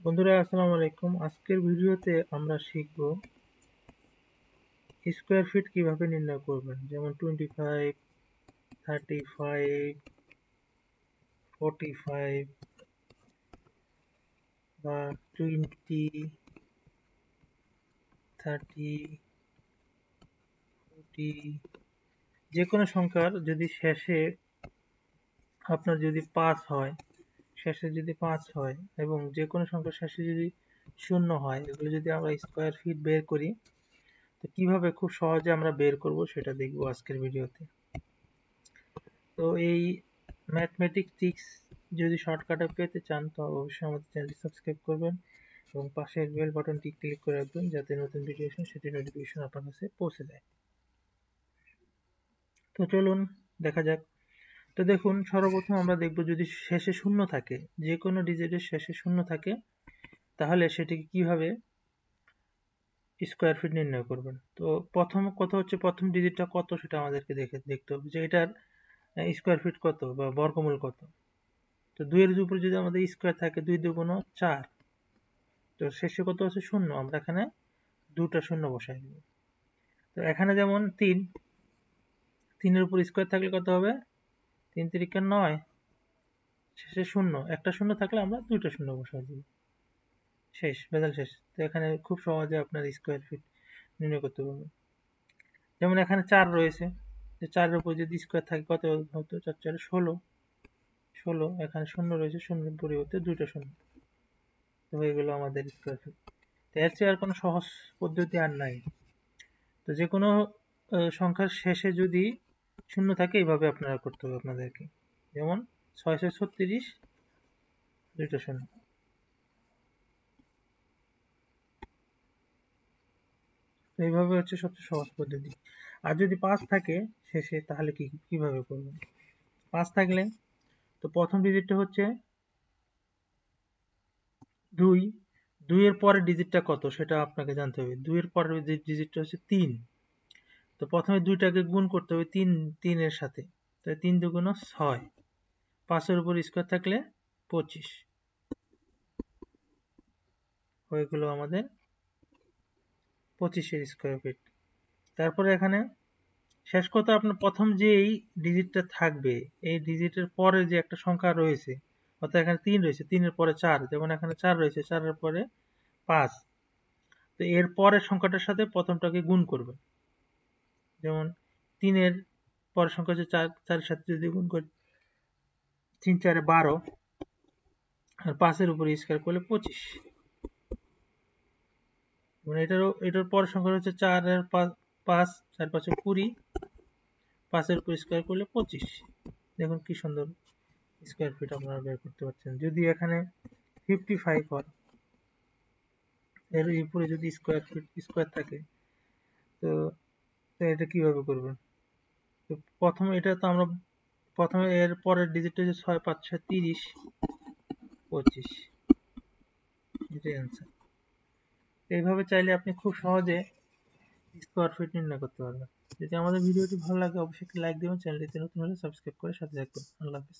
বন্ধুরা আসসালামু আলাইকুম। আজকের ভিডিওতে আমরা শিখব স্কোয়ার ফিট কিভাবে নির্ণয় করবেন। যেমন 25, 35, 45 বা 20, 30, 40, যে কোনো সংখ্যার যদি শেষে আপনার যদি 5 হয়, শেষে যদি 5 হয় এবং যে কোনো সংখ্যার শেষে যদি 0 হয়, এগুলো যদি আমরা স্কোয়ার ফিট বের করি, তো কিভাবে খুব সহজে আমরা বের করব সেটা দেখব আজকের ভিডিওতে। তো এই ম্যাথমেটিক্স ট্রিক্স যদি শর্টকাটে পেতে চান তো অবশ্যই আমাদের চ্যানেলটি সাবস্ক্রাইব করবেন এবং পাশের বেল বাটনটি ক্লিক করে রাখবেন যাতে নতুন ভিডিও আসে সেটি নোটিফিকেশন আপনার কাছে পৌঁছে যায়। তো চলুন দেখা যাক। তো দেখুন, সর্বপ্রথম আমরা দেখব যদি শেষে শূন্য থাকে, যে কোনো ডিজিটের শেষে শূন্য থাকে, তাহলে সেটিকে কিভাবে স্কোয়ার ফিট নির্ণয় করবেন। তো প্রথম কথা হচ্ছে প্রথম ডিজিটটা কত সেটা আমাদেরকে দেখতে হবে যে এটার স্কোয়ার ফিট কত বা বর্গমূল কত। তো 2 এর উপরে যদি আমাদের স্কোয়ার থাকে, 2 দুগুণ 4, তো শেষে কত আছে? শূন্য। আমরা এখানে দুটা শূন্য বসাই দিব। তো এখানে যেমন 3, 3 এর উপর স্কোয়ার থাকলে কত হবে? 3 তিরিকা 9, শেষে শূন্য, একটা শূন্য থাকলে আমরা দুইটা শূন্য বসাই দিব। শেষ, রেজাল্ট শেষ। তো এখানে খুব সহজে আপনার স্কোয়ার ফিট নির্ণয় করতে পারবেন। যেমন এখানে 4 রয়েছে, যে 4 এর উপর যদি স্কোয়ার থাকে কত হতো? 4 4 16, 16, এখানে শূন্য রয়েছে, শূন্যের পরিবর্তে দুইটা শূন্য, তো হয়ে গেল আমাদের স্কোয়ার ফিট। তো এর চেয়ে আর কোনো সহজ পদ্ধতি আর নাই। তো যে কোনো সংখ্যার শেষে যদি শূন্য থাকে এইভাবে আপনারা করতে হবে আপনাদেরকে। যেমন 6 6 36, দুইটা শূন্য। তো এইভাবে হচ্ছে সবচেয়ে সহজ পদ্ধতি। আর যদি 5 থাকে শেষে তাহলে কিভাবে করবেন? 5 থাকলে তো প্রথম ডিজিটটা হচ্ছে 2, 2 এর পরের ডিজিটটা কত সেটা আপনাকে জানতে হবে। 2 এর পরের ডিজিটটা হচ্ছে 3। তো প্রথমে দুইটাকে গুণ করতে হবে 3 এর সাথে। তাই 3 দুগুণ 6, 5 এর উপর স্কোয়ার থাকলে 25, হয়ে গেল আমাদের 25 এর স্কোয়ার ফিট। তারপরে এখানে শেষ কথা, আপনার প্রথম যে এই ডিজিটটা থাকবে, এই ডিজিটের পরে যে একটা সংখ্যা রয়েছে, অর্থাৎ এখানে 3 রয়েছে, 3 এর পরে 4, যেমন এখানে 4 রয়েছে, 4 এর পরে 5, তো এর পরের সংখ্যাটার সাথে প্রথমটাকে গুণ করবে। যেমন 3 এর পরের সংখ্যা হচ্ছে 4, 4 এর সাথে যদি গুণ করি 3 4 12, আর 5 এর উপরে স্কয়ার করলে 25। মানে এটার পরের সংখ্যা হচ্ছে 4 এর 5, 4 5 20, 5 এর উপর স্কয়ার করলে 25। দেখুন কি সুন্দর স্কয়ার ফিট আপনারা বের করতে পারছেন। যদি এখানে 55 হয়, এর উপরে যদি স্কয়ার থাকে, তো এটা কিভাবে করবেন? তো প্রথমে এটা তো আমরা প্রথমে এর পরের ডিজিটটা হচ্ছে 6 5 6 30, 25, এটাই অ্যান্সার। এইভাবে চাইলে আপনি খুব সহজে স্কোয়ার ফিট নির্ণয় করতে পারবেন। যদি আমাদের ভিডিওটি ভালো লাগে অবশ্যই একটি লাইক দিবেন, চ্যানেলটিতে নতুন হলে সাবস্ক্রাইব করে সাথে থাকবেন। আল্লাহ হাফেজ।